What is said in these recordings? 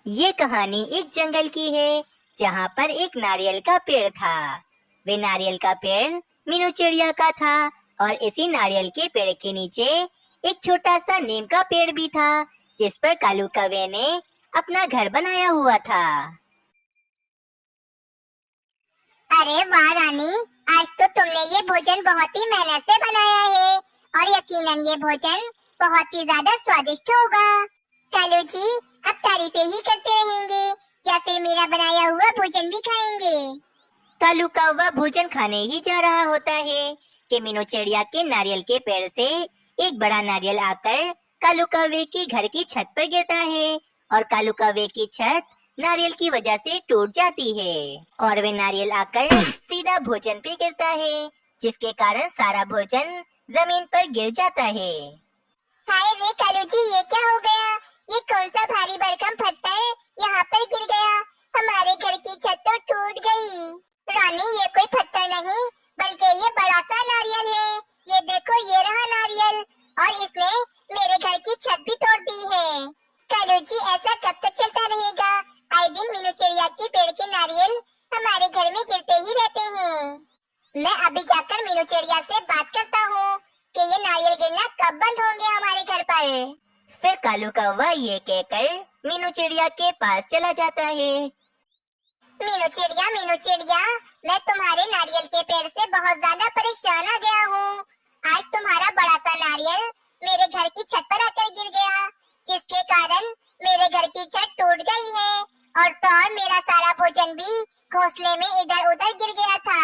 ये कहानी एक जंगल की है जहाँ पर एक नारियल का पेड़ था। वे नारियल का पेड़ मीनू चिड़िया का था और इसी नारियल के पेड़ के नीचे एक छोटा सा नीम का पेड़ भी था जिस पर कालू कौवे ने अपना घर बनाया हुआ था। अरे वाह रानी, आज तो तुमने ये भोजन बहुत ही मेहनत से बनाया है और यकीनन ये भोजन बहुत ही ज्यादा स्वादिष्ट होगा। कालू जी, अब तारीफें ही करते रहेंगे या फिर मेरा बनाया हुआ भोजन भी खाएंगे? कालू कौवा भोजन खाने ही जा रहा होता है कि मीनू चिड़िया के नारियल के पेड़ से एक बड़ा नारियल आकर कालू कौवे के घर की छत पर गिरता है और कालू कौवे की छत नारियल की वजह से टूट जाती है और वे नारियल आकर सीधा भोजन पे गिरता है जिसके कारण सारा भोजन जमीन पर गिर जाता है। हाय रे कालू जी, ये क्या हो गया? ये कौन सा भारी भरकम पत्थर यहाँ पर गिर गया? हमारे घर की छत तो टूट गई। रानी, ये कोई पत्थर नहीं बल्कि ये बड़ा सा नारियल है। ये देखो, ये रहा नारियल और इसने मेरे घर की छत भी तोड़ दी है। कालू जी, ऐसा कब तक चलता रहेगा? आए दिन मीनू चिड़िया के पेड़ के नारियल हमारे घर में गिरते ही रहते हैं। मैं अभी जाकर मीनू चिड़िया से बात करता हूँ कि ये नारियल गिरना कब बंद होंगे हमारे घर पर। फिर कालू कौवा ये कहकर मीनू चिड़िया के पास चला जाता है। मीनू चिड़िया, मैं तुम्हारे नारियल के पेड़ से बहुत ज्यादा परेशान आ गया हूँ। आज तुम्हारा बड़ा सा नारियल मेरे घर की छत पर आकर गिर गया, जिसके कारण मेरे घर की छत टूट गई है और तो और मेरा सारा भोजन भी घोंसले में इधर उधर गिर गया था।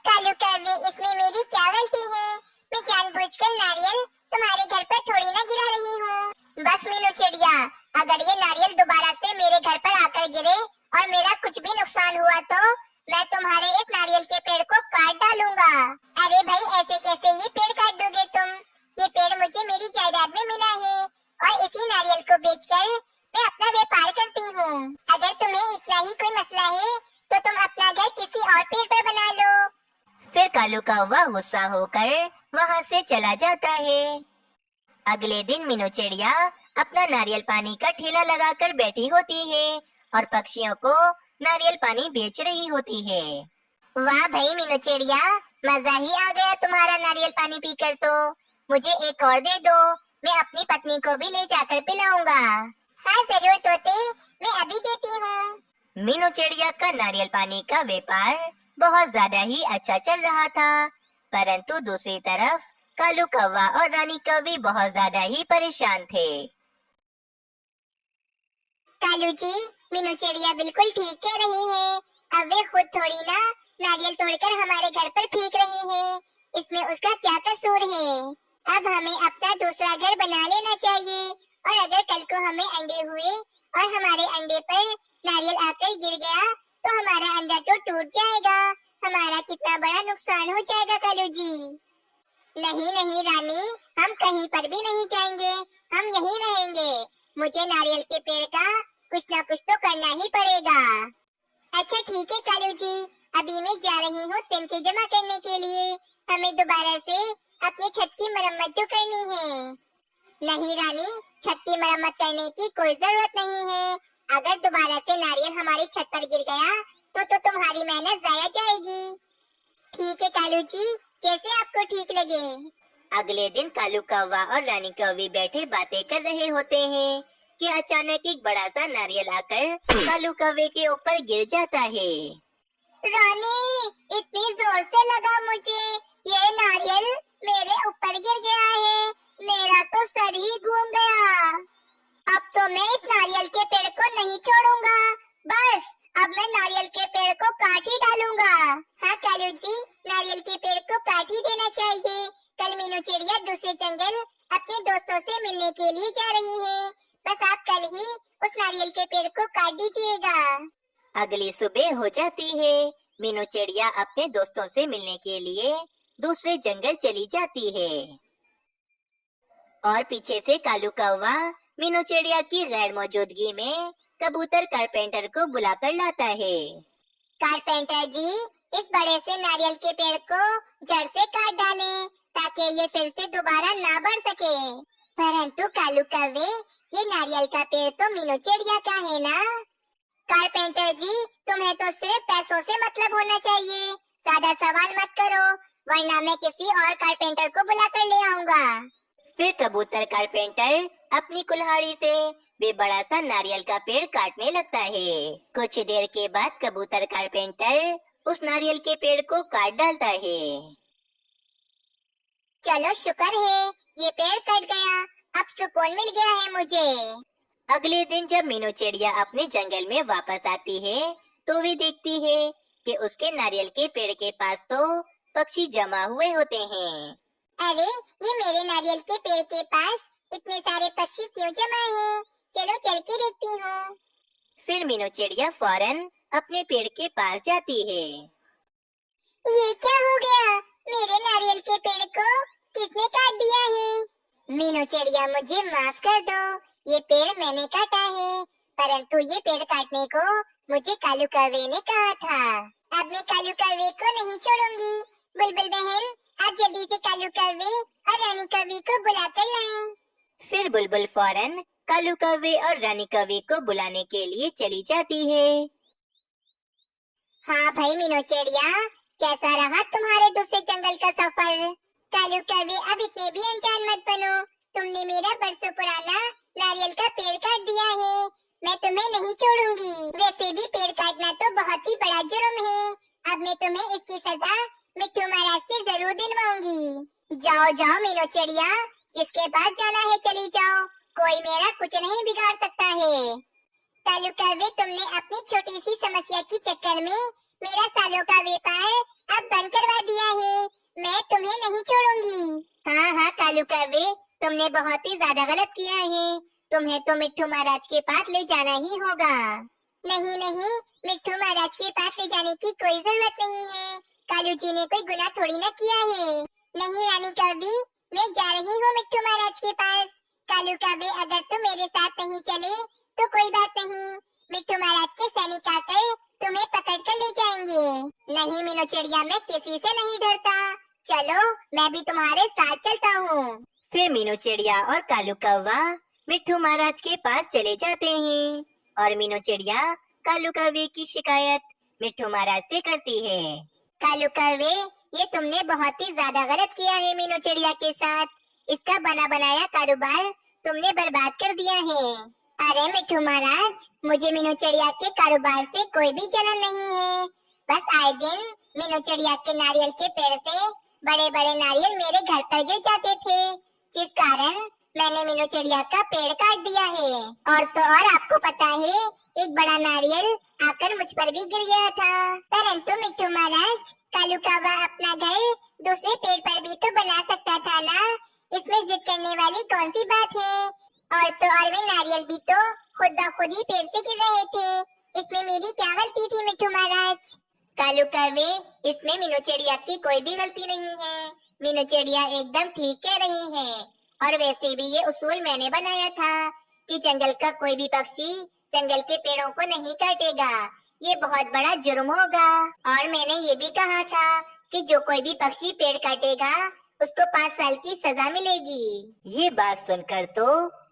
कालू कौवे, इसमें मेरी क्या गलती है? मैं जानबूझकर नारियल तुम्हारे घर पर थोड़ी ना गिरा रही हूँ। बस मीनू चिड़िया, अगर ये नारियल दोबारा से मेरे घर पर आकर गिरे और मेरा कुछ भी नुकसान हुआ तो मैं तुम्हारे इस नारियल के पेड़ को काट डालूंगा। अरे भाई, ऐसे कैसे ये पेड़ काट दोगे तुम? ये पेड़ मुझे मेरी जायदाद में मिला है और इसी नारियल को बेचकर मैं अपना व्यापार करती हूँ। अगर तुम्हें इतना ही कोई मसला है तो तुम अपना घर किसी और पेड़ पर बना लो। फिर कालू कौवा गुस्सा होकर वहाँ से चला जाता है। अगले दिन मीनू चिड़िया अपना नारियल पानी का ठेला लगाकर बैठी होती है और पक्षियों को नारियल पानी बेच रही होती है। वाह भाई मीनू चिड़िया, मजा ही आ गया तुम्हारा नारियल पानी पीकर तो। मुझे एक और दे दो, मैं अपनी पत्नी को भी ले जाकर पिलाऊंगा। हाँ जरूर तोते, मैं अभी देती हूँ। मीनू चिड़िया का नारियल पानी का व्यापार बहुत ज्यादा ही अच्छा चल रहा था, परंतु दूसरी तरफ कालू कौवा और रानी कौवी बहुत ज्यादा ही परेशान थे। कालू जी, मीनू चिड़िया बिल्कुल ठीक कह रही है। अब वे खुद थोड़ी ना नारियल तोड़कर हमारे घर पर फेंक रही है, इसमें उसका क्या कसूर है? अब हमें अपना दूसरा घर बना लेना चाहिए और अगर कल को हमें अंडे हुए और हमारे अंडे पर नारियल आकर गिर गया तो हमारा अंडा तो टूट जाएगा। हमारा कितना बड़ा नुकसान हो जाएगा कालू जी। नहीं नहीं रानी, हम कहीं पर भी नहीं जाएंगे, हम यहीं रहेंगे। मुझे नारियल के पेड़ का कुछ ना कुछ तो करना ही पड़ेगा। अच्छा ठीक है कालू जी, अभी मैं जा रही हूँ तिनके जमा करने के लिए। हमें दोबारा से अपनी छत की मरम्मत जो करनी है। नहीं रानी, छत की मरम्मत करने की कोई जरूरत नहीं है। अगर दोबारा से नारियल हमारी छत पर गिर गया तो तुम्हारी मेहनत जाया जाएगी। ठीक है कालू जी, जैसे आपको ठीक लगे। अगले दिन कालू कौवा और रानी कौवी बैठे बातें कर रहे होते हैं कि अचानक एक बड़ा सा नारियल आकर कालू कौवे के ऊपर गिर जाता है। रानी, इतनी जोर से लगा मुझे, ये नारियल मेरे ऊपर गिर गया है। मेरा तो सर ही घूम गया। अब तो मैं इस नारियल के पेड़ को नहीं छोड़ूंगा। बस अब मैं नारियल के पेड़ को काट ही डालूंगा। हाँ कालू जी, नारियल के पेड़ को काट ही देना चाहिए। कल मीनू चिड़िया दूसरे जंगल अपने दोस्तों से मिलने के लिए जा रही है। बस आप कल ही उस नारियल के पेड़ को काट दीजिएगा। अगली सुबह हो जाती है। मीनू चिड़िया अपने दोस्तों से मिलने के लिए दूसरे जंगल चली जाती है और पीछे से कालू कौवा मीनू चिड़िया की गैर मौजूदगी में कबूतर कारपेंटर को बुलाकर लाता है। कारपेंटर जी, इस बड़े से नारियल के पेड़ को जड़ से काट डालें ताकि ये फिर से दोबारा ना बढ़ सके। परंतु कालू कौवे, ये नारियल का पेड़ तो मीनू चिड़िया का है ना। कारपेंटर जी, तुम्हें तो सिर्फ पैसों से मतलब होना चाहिए। ज्यादा सवाल मत करो, वरना मैं किसी और कारपेंटर को बुला कर ले आऊंगा। फिर कबूतर कारपेंटर अपनी कुल्हाड़ी से वे बड़ा सा नारियल का पेड़ काटने लगता है। कुछ देर के बाद कबूतर कारपेंटर उस नारियल के पेड़ को काट डालता है। चलो शुक्र है, ये पेड़ कट गया, अब सुकून मिल गया है मुझे। अगले दिन जब मीनू चिड़िया अपने जंगल में वापस आती है तो वे देखती है कि उसके नारियल के पेड़ के पास तो पक्षी जमा हुए होते हैं। अरे, ये मेरे नारियल के पेड़ के पास इतने सारे पक्षी क्यों जमा हैं? चलो चल के देखती हूँ। फिर मीनू चिड़िया फौरन अपने पेड़ के पास जाती है। ये क्या हो गया? मेरे नारियल के पेड़ को किसने काट दिया है? मीनू चिड़िया, मुझे माफ कर दो, ये पेड़ मैंने काटा है, परंतु ये पेड़ काटने को मुझे कालू कौवे ने कहा था। अब मैं कालू कौवे को नहीं छोड़ूंगी। बुलबुल बहन, आप जल्दी से कालू कौवे और रानी कौवे को बुला कर लाएं। फिर बुलबुल फौरन कालू कौवे और रानी कौवे को बुलाने के लिए चली जाती है। हाँ भाई मीनू चिड़िया, कैसा रहा तुम्हारे दूसरे जंगल का सफर? कालू कौवे, अब इतने भी अनजान मत बनो। तुमने मेरा बरसों पुराना नारियल का पेड़ काट दिया है, मैं तुम्हें नहीं छोड़ूंगी। वैसे भी पेड़ काटना तो बहुत ही बड़ा जुर्म है। अब मैं तुम्हें इसकी सजा मिट्ठू महाराज से जरूर दिलवाऊंगी। जाओ जाओ मीनू चिड़िया, जिसके पास जाना है चली जाओ, कोई मेरा कुछ नहीं बिगाड़ सकता है। कालू कौवे, तुमने अपनी छोटी सी समस्या के चक्कर में मेरा सालों का व्यापार अब बंद करवा दिया है। मैं तुम्हें नहीं छोड़ूंगी। हाँ हाँ कालू कौवे, तुमने बहुत ही ज्यादा गलत किया है। तुम्हें तो मिट्ठू महाराज के पास ले जाना ही होगा। नहीं नहीं, मिट्ठू महाराज के पास ले जाने की कोई जरूरत नहीं है। कालू जी ने कोई गुनाह थोड़ी ना किया है। नहीं रानी कौवे, मैं जा रही हूँ मिट्ठू महाराज के पास। कालू कौवे, अगर तुम मेरे साथ नहीं चले तो कोई बात नहीं, मिट्ठू महाराज के सैनिक आकर तुम्हें पकड़ कर ले जाएंगे। नहीं मीनू चिड़िया, मैं किसी से नहीं डरता। चलो, मैं भी तुम्हारे साथ चलता हूँ। फिर मीनू चिड़िया और कालू कौवा मिट्ठू महाराज के पास चले जाते हैं और मीनू चिड़िया कालू कौवे की शिकायत मिट्ठू महाराज से करती है। कालू कौवे, ये तुमने बहुत ही ज्यादा गलत किया है मीनू चिड़िया के साथ। इसका बना बनाया कारोबार तुमने बर्बाद कर दिया है। अरे मिट्ठू महाराज, मुझे मीनू चिड़िया के कारोबार से कोई भी जलन नहीं है। बस आए दिन मीनू चिड़िया के नारियल के पेड़ से बड़े बड़े नारियल मेरे घर पर गिर जाते थे, जिस कारण मैंने मीनू चिड़िया का पेड़ काट दिया है। और तो और आपको पता है, एक बड़ा नारियल आकर मुझ पर भी गिर गया था। परंतु मिट्ठू महाराज, कालू कौवा अपना घर दूसरे पेड़ पर भी तो बना सकता था ना। इसमें जिद करने वाली कौन सी बात है? और तो और वे नारियल भी तो खुद ब खुद ही पेड़ से गिर रहे थे। इसमें मेरी क्या गलती थी मिट्ठू महाराज? कालू कौवे, इसमें मीनू चिड़िया की कोई भी गलती नहीं है। मीनू चिड़िया एकदम ठीक कह रही है। और वैसे भी ये उसूल मैंने बनाया था कि जंगल का कोई भी पक्षी जंगल के पेड़ों को नहीं काटेगा। ये बहुत बड़ा जुर्म होगा। और मैंने ये भी कहा था कि जो कोई भी पक्षी पेड़ काटेगा उसको 5 साल की सजा मिलेगी। ये बात सुनकर तो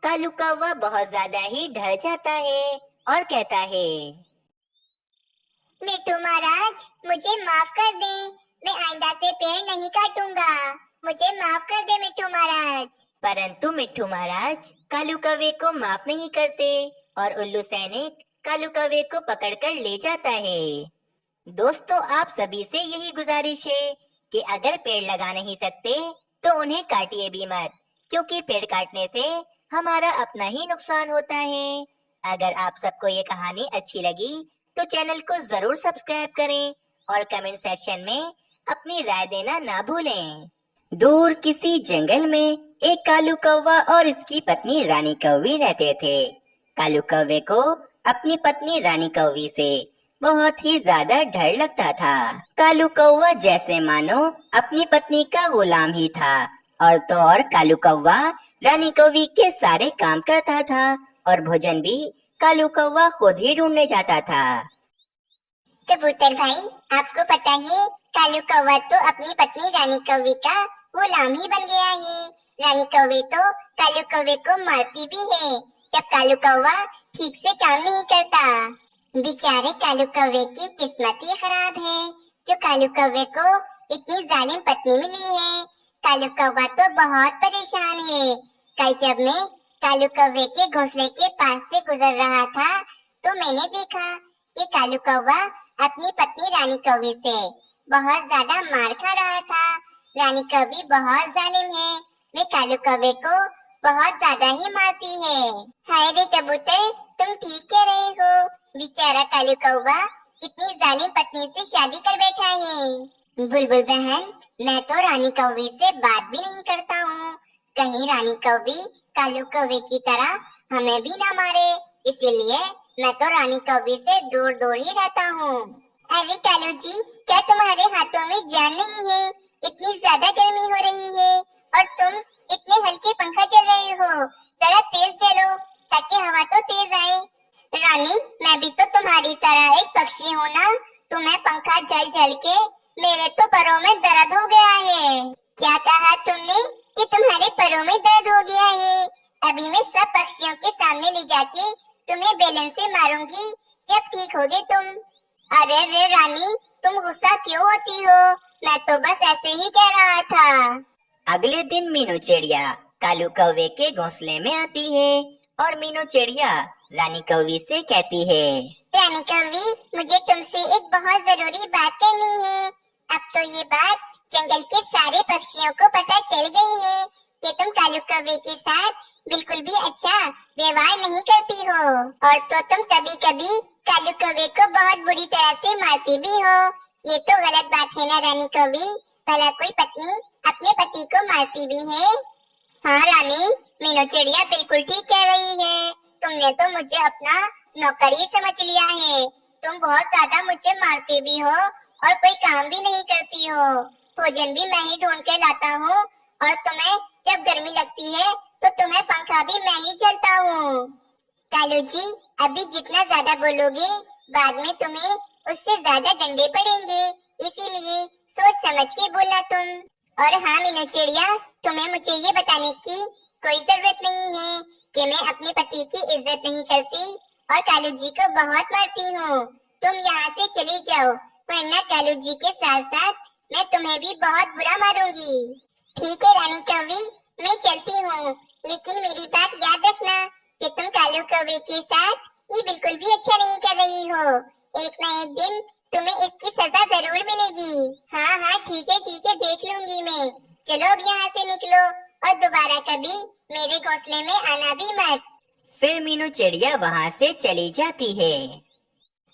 कालू कौवा बहुत ज्यादा ही डर जाता है और कहता है, मिट्ठू महाराज, मुझे माफ कर दे, मैं आइंदा से पेड़ नहीं काटूंगा। मुझे माफ कर दे मिट्ठू महाराज। परंतु मिट्ठू महाराज कालू कौवे को माफ नहीं करते और उल्लू सैनिक कालू कौवे को पकड़कर ले जाता है। दोस्तों, आप सभी से यही गुजारिश है कि अगर पेड़ लगा नहीं सकते तो उन्हें काटिए भी मत, क्योंकि पेड़ काटने से हमारा अपना ही नुकसान होता है। अगर आप सबको ये कहानी अच्छी लगी तो चैनल को जरूर सब्सक्राइब करें और कमेंट सेक्शन में अपनी राय देना ना भूलें। दूर किसी जंगल में एक कालू कौवा और इसकी पत्नी रानी कौवी रहते थे। कालू कौवे को अपनी पत्नी रानी कौवी से बहुत ही ज्यादा डर लगता था। कालू कौवा जैसे मानो अपनी पत्नी का गुलाम ही था। और तो और कालू कौवा रानी कौवी के सारे काम करता था और भोजन भी कालू कौवा खुद ही ढूंढने जाता था। कबूतर भाई, आपको पता है, कालू कौवा तो अपनी पत्नी रानी कौवी का गुलाम ही बन गया है। रानी कौवे तो कालू कौवे को मारती भी है जब कालू कौवा ठीक से काम नहीं करता। बेचारे कालू कौवे की किस्मत ही खराब है जो कालू कौवे को इतनी जालिम पत्नी मिली है। कालू कौवा तो बहुत परेशान है। कल जब मैं कालू कौवे के घोंसले के पास से गुजर रहा था तो मैंने देखा कि कालू कौवा अपनी पत्नी रानी कौवे से बहुत ज्यादा मार खा रहा था। रानी कौवी बहुत जालिम है, वे कालू कौवे को बहुत ज्यादा ही मारती है। हाय रे कबूतर, तुम ठीक कह रहे हो। बेचारा कालू कौवा इतनी जालिम पत्नी से शादी कर बैठा है। बुलबुल बहन, मैं तो रानी कौवे से बात भी नहीं करता हूँ। कहीं रानी कौवी कालू कौवे की तरह हमें भी ना मारे, इसीलिए मैं तो रानी कौवी से दूर दूर ही रहता हूँ। अरे कालू जी, क्या तुम्हारे हाथों में जान नहीं है? इतनी ज्यादा गर्मी हो रही है और तुम इतने हल्के पंखा चल रहे हो। जरा तेज चलो ताकि हवा तो तेज आए। रानी, मैं भी तो तुम्हारी तरह एक पक्षी हूँ ना। तुम्हें पंखा झल झल के मेरे तो पैरों में दर्द हो गया है। क्या कहा तुमने कि तुम्हारे पैरों में दर्द हो गया है? अभी मैं सब पक्षियों के सामने ले जाके तुम्हें बेलन से मारूंगी जब ठीक होगे तुम। अरे रे रानी, तुम गुस्सा क्यों होती हो? मैं तो बस ऐसे ही कह रहा था। अगले दिन मीनू चिड़िया कालू कौवे के घोंसले में आती है और मीनू चिड़िया रानी कौवी से कहती है, रानी कौवी, मुझे तुमसे एक बहुत जरूरी बात करनी है। अब तो ये बात जंगल के सारे पक्षियों को पता चल गई है कि तुम कालू कौवे के साथ बिल्कुल भी अच्छा व्यवहार नहीं करती हो और तो तुम कभी कभी कालू कौवे को बहुत बुरी तरह से मारती भी हो। ये तो गलत बात है ना रानी कौवी? भला कोई पत्नी अपने पति को मारती भी है? हाँ रानी, मीनू चिड़िया बिल्कुल ठीक कह रही है। तुमने तो मुझे अपना नौकर ही समझ लिया है। तुम बहुत ज्यादा मुझे मारती भी हो और कोई काम भी नहीं करती हो। भोजन भी मैं ही ढूंढ के लाता हूँ और तुम्हें जब गर्मी लगती है तो तुम्हें पंखा भी मैं ही झलता हूँ। कालू जी, अभी जितना ज्यादा बोलोगे बाद में तुम्हें उससे ज्यादा डंडे पड़ेंगे, इसीलिए सोच समझ के बोलना तुम। और हाँ मीनू चिड़िया, तुम्हें मुझे ये बताने की कोई जरूरत नहीं है कि मैं अपने पति की इज्जत नहीं करती और कालू जी को बहुत मारती हूँ। तुम यहाँ से चली जाओ, वरना कालू जी के साथ साथ मैं तुम्हें भी बहुत बुरा मारूंगी। ठीक है रानी कौवी, मैं चलती हूँ, लेकिन मेरी बात याद रखना कि तुम कालू कौवे के साथ ये बिल्कुल भी अच्छा नहीं कर रही हो। एक न एक दिन तुम्हें इसकी सजा जरूर मिलेगी। हाँ हाँ ठीक है, देख लूंगी मैं। चलो अब यहाँ से निकलो और दोबारा कभी मेरे घोंसले में आना भी मत। फिर मीनू चिड़िया वहाँ से चली जाती है।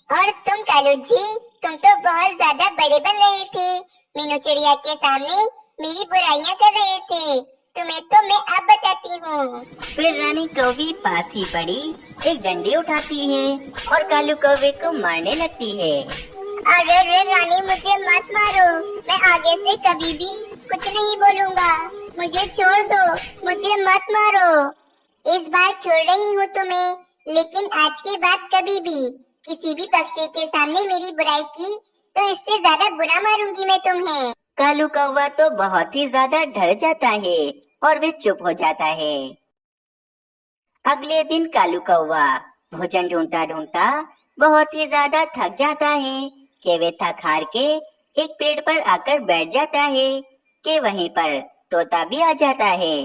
और तुम कालू जी, तुम तो बहुत ज्यादा बड़े बन रहे थे। मीनू चिड़िया के सामने मेरी बुराइयां कर रहे थे। तुम्हें तो मैं अब बताती हूँ। फिर रानी कौवी पास ही पड़ी एक डंडी उठाती है और कालू कौवे को मारने लगती है। अरे रे रानी, मुझे मत मारो। मैं आगे से कभी भी कुछ नहीं बोलूँगा। मुझे छोड़ दो, मुझे मत मारो। इस बार छोड़ रही हूँ तुम्हें, लेकिन आज के बाद कभी भी किसी भी पक्षी के सामने मेरी बुराई की तो इससे ज्यादा बुरा मारूंगी मैं तुम्हें। कालू कौवा तो बहुत ही ज्यादा डर जाता है और वे चुप हो जाता है। अगले दिन कालू कौवा भोजन ढूंढता ढूंढता बहुत ही ज्यादा थक जाता है कि वे थक हार के एक पेड़ पर आकर बैठ जाता है कि वहीं पर तोता भी आ जाता है।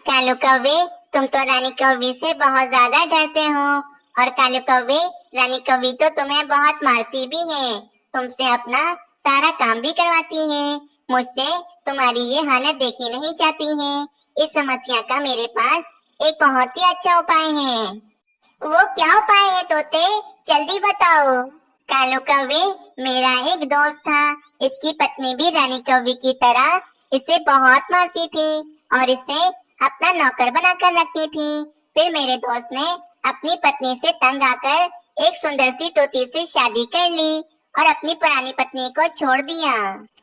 कालू कौवे, तुम तो रानी कौवी से बहुत ज्यादा डरते हो और कालू कौवे, रानी कौवी तो तुम्हें बहुत मारती भी है, तुमसे अपना सारा काम भी करवाती है। मुझसे तुम्हारी ये हालत देखी नहीं जाती है। इस समस्या का मेरे पास एक बहुत ही अच्छा उपाय है। वो क्या उपाय है तोते? जल्दी बताओ। कालू कौवे, मेरा एक दोस्त था। इसकी पत्नी भी रानी कौवी की तरह इसे बहुत मारती थी और इसे अपना नौकर बनाकर रखती थी। फिर मेरे दोस्त ने अपनी पत्नी से तंग आकर एक सुंदर सी तोती से शादी कर ली और अपनी पुरानी पत्नी को छोड़ दिया।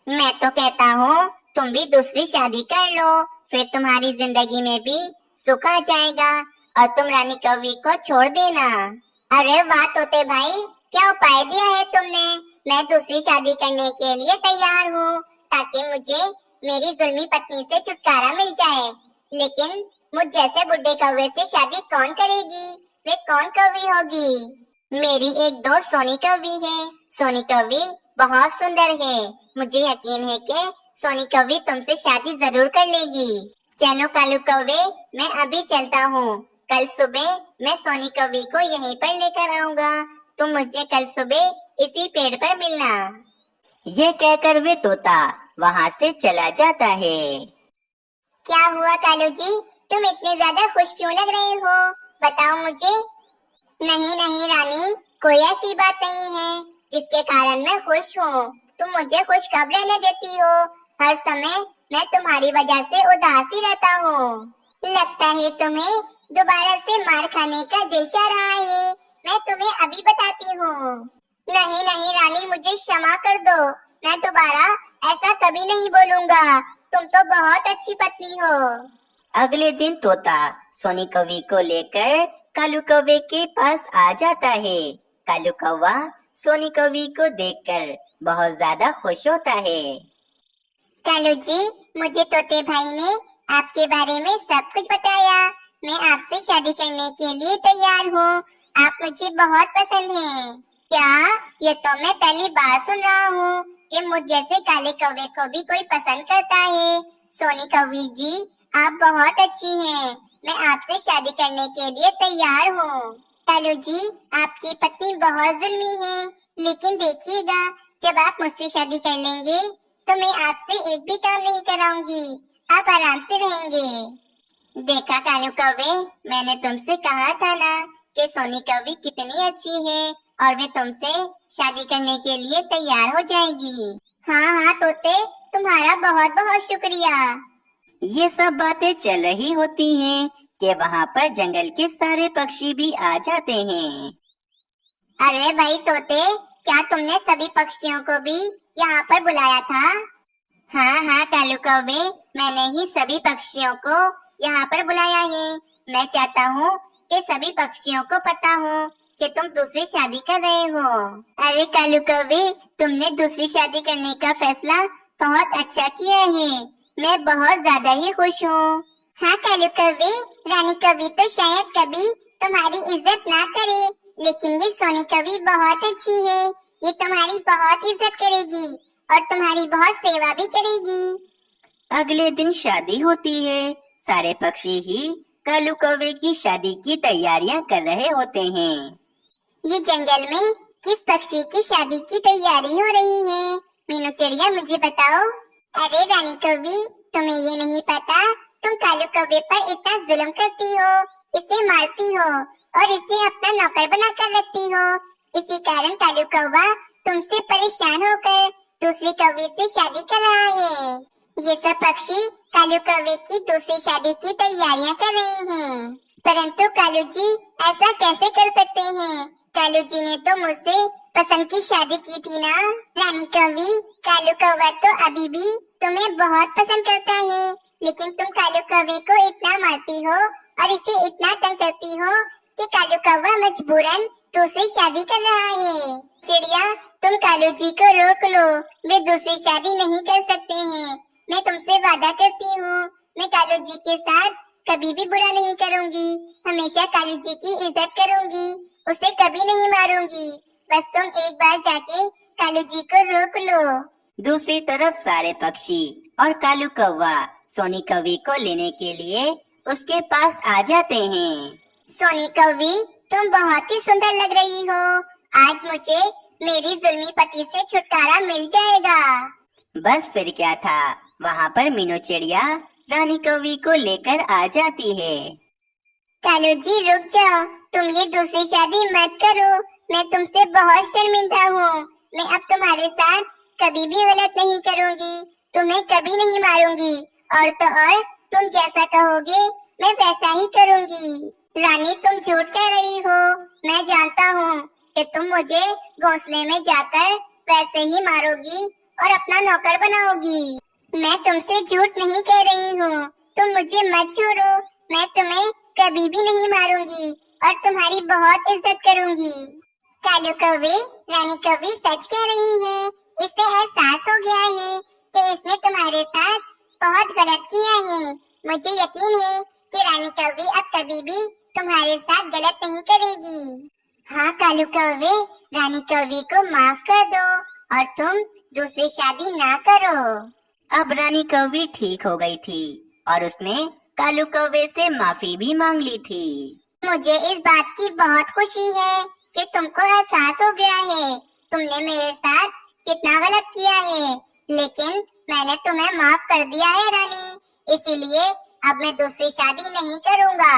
मैं तो कहता हूँ तुम भी दूसरी शादी कर लो, फिर तुम्हारी जिंदगी में भी सुख आ जाएगा और तुम रानी कौवी को छोड़ देना। अरे वाह तोते भाई, क्या उपाय दिया है तुमने। मैं दूसरी शादी करने के लिए तैयार हूँ ताकि मुझे मेरी जुल्मी पत्नी से छुटकारा मिल जाए। लेकिन मुझ जैसे बुड्ढे कौवे से शादी कौन करेगी? वे कौन कौवी होगी? मेरी एक दोस्त सोनी कौवी है। सोनी कौवी बहुत सुंदर है। मुझे यकीन है कि सोनी कौवी तुमसे शादी जरूर कर लेगी। चलो कालू कौवे, मैं अभी चलता हूँ। कल सुबह मैं सोनी कौवी को यहीं पर लेकर आऊंगा। तुम मुझे कल सुबह इसी पेड़ पर मिलना। ये कहकर वे तोता वहाँ से चला जाता है। क्या हुआ कालू जी, तुम इतने ज्यादा खुश क्यों लग रहे हो? बताओ मुझे। नहीं नहीं रानी, कोई ऐसी बात नहीं है जिसके कारण मैं खुश हूँ। तुम मुझे खुश कब रहने देती हो? हर समय मैं तुम्हारी वजह से उदास ही रहता हूँ। लगता है तुम्हें दोबारा से मार खाने का दिल चाह रहा है। मैं तुम्हें अभी बताती हूँ। नहीं नहीं रानी, मुझे क्षमा कर दो। मैं दोबारा ऐसा कभी नहीं बोलूँगा। तुम तो बहुत अच्छी पत्नी हो। अगले दिन तोता सोनी कौवी को लेकर कालू कौवे के पास आ जाता है। कालू कौवा सोनी कौवी को देखकर बहुत ज्यादा खुश होता है। कालू जी, मुझे तोते भाई ने आपके बारे में सब कुछ बताया। मैं आपसे शादी करने के लिए तैयार हूँ। आप मुझे बहुत पसंद हैं। क्या? ये तो मैं पहली बार सुन रहा हूँ कि मुझ जैसे काले कौवे को भी कोई पसंद करता है। सोनी कौवी जी, आप बहुत अच्छी हैं। मैं आपसे शादी करने के लिए तैयार हूँ। कालू जी, आपकी पत्नी बहुत जुल्मी है, लेकिन देखिएगा, जब आप मुझसे शादी कर लेंगे तो मैं आपसे एक भी काम नहीं कराऊंगी। आप आराम से रहेंगे। देखा कालू कौवे, मैंने तुमसे कहा था ना कि सोनी कौवी कितनी अच्छी है और वे तुमसे शादी करने के लिए तैयार हो जाएगी। हाँ हाँ तोते, तुम्हारा बहुत बहुत शुक्रिया। ये सब बातें चल रही होती हैं कि वहाँ पर जंगल के सारे पक्षी भी आ जाते हैं। अरे भाई तोते, क्या तुमने सभी पक्षियों को भी यहाँ पर बुलाया था? हाँ हाँ कालू कौवे, मैंने ही सभी पक्षियों को यहाँ पर बुलाया है। मैं चाहता हूँ कि सभी पक्षियों को पता हो कि तुम दूसरी शादी कर रहे हो। अरे कालू कौवे, तुमने दूसरी शादी करने का फैसला बहुत अच्छा किया है। मैं बहुत ज्यादा ही खुश हूँ। हाँ कालू कौवे, रानी कौवी तो शायद कभी तुम्हारी इज्जत ना करे, लेकिन ये सोनी कौवी बहुत अच्छी है। ये तुम्हारी बहुत इज्जत करेगी और तुम्हारी बहुत सेवा भी करेगी। अगले दिन शादी होती है। सारे पक्षी ही कालू कौवे की शादी की तैयारियां कर रहे होते हैं। ये जंगल में किस पक्षी की शादी की तैयारी हो रही है? मीनू चिड़िया, मुझे बताओ। अरे रानी कौवी, तुम्हें ये नहीं पता, तुम कालू कौवे पर इतना जुल्म करती हो, इसे मारती हो और इसे अपना नौकर बनाकर रखती हो। इसी कारण कालू कौवा तुमसे परेशान होकर दूसरी कौवे से शादी कर रहा है। ये सब पक्षी कालू कौवे की दूसरी शादी की तैयारियां कर रहे हैं। परंतु कालू जी ऐसा कैसे कर सकते हैं? कालू जी ने तो मुझसे पसंद की शादी की थी ना। रानी कौवी, कालू कौवा तो अभी भी तुम्हें बहुत पसंद करता है, लेकिन तुम कालू कौवे को इतना मारती हो और इसे इतना तंग करती हो कि कालू कौवा मजबूरन दूसरी शादी कर रहा है। चिड़िया, तुम कालू जी को रोक लो, वे दूसरी शादी नहीं कर सकते हैं। मैं तुमसे वादा करती हूँ, मैं कालू जी के साथ कभी भी बुरा नहीं करूँगी। हमेशा कालू जी की इज्जत करूँगी, उसे कभी नहीं मारूंगी। बस तुम एक बार जाके कालू जी को रोक लो। दूसरी तरफ सारे पक्षी और कालू कौवा सोनी कौवी को लेने के लिए उसके पास आ जाते हैं। सोनी कौवी, तुम बहुत ही सुंदर लग रही हो। आज मुझे मेरी जुल्मी पति से छुटकारा मिल जाएगा। बस फिर क्या था, वहाँ पर मीनू चिड़िया रानी कौवी को लेकर आ जाती है। कालू जी रुक जाओ, तुम ये दूसरी शादी मत करो। मैं तुमसे बहुत शर्मिंदा हूँ। मैं अब तुम्हारे साथ कभी भी गलत नहीं करूँगी, तुम्हें कभी नहीं मारूंगी, और तो और तुम जैसा कहोगे मैं वैसा ही करूँगी। रानी, तुम झूठ कह रही हो। मैं जानता हूँ कि तुम मुझे घोंसले में जाकर वैसे ही मारोगी और अपना नौकर बनाओगी। मैं तुमसे झूठ नहीं कह रही हूँ, तुम मुझे मत छोड़ो। मैं तुम्हें कभी भी नहीं मारूंगी और तुम्हारी बहुत इज्जत करूंगी। कालू कौवे, रानी कौवी सच कह रही है। इसे एहसास हो गया है कि इसने तुम्हारे साथ बहुत गलत किया है। मुझे यकीन है कि रानी कौवी अब कभी भी तुम्हारे साथ गलत नहीं करेगी। हाँ कालू कौवे, रानी कौवी को माफ कर दो और तुम दूसरी शादी ना करो। अब रानी कौवी ठीक हो गई थी और उसने कालू कौवे से माफी भी मांग ली थी। मुझे इस बात की बहुत खुशी है कि तुमको एहसास हो गया है तुमने मेरे साथ कितना गलत किया है, लेकिन मैंने तुम्हें माफ कर दिया है रानी, इसीलिए अब मैं दूसरी शादी नहीं करूँगा।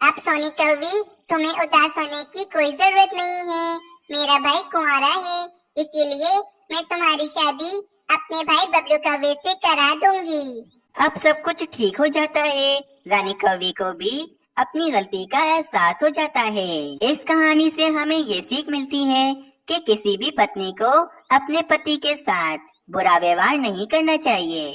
अब सोनी कौवी, तुम्हें उदास होने की कोई जरूरत नहीं है। मेरा भाई कुंवारा है, इसीलिए मैं तुम्हारी शादी अपने भाई बबलू कौवे से करा दूंगी। अब सब कुछ ठीक हो जाता है। रानी कौवी को भी अपनी गलती का एहसास हो जाता है। इस कहानी से हमें ये सीख मिलती है कि किसी भी पत्नी को अपने पति के साथ बुरा व्यवहार नहीं करना चाहिए।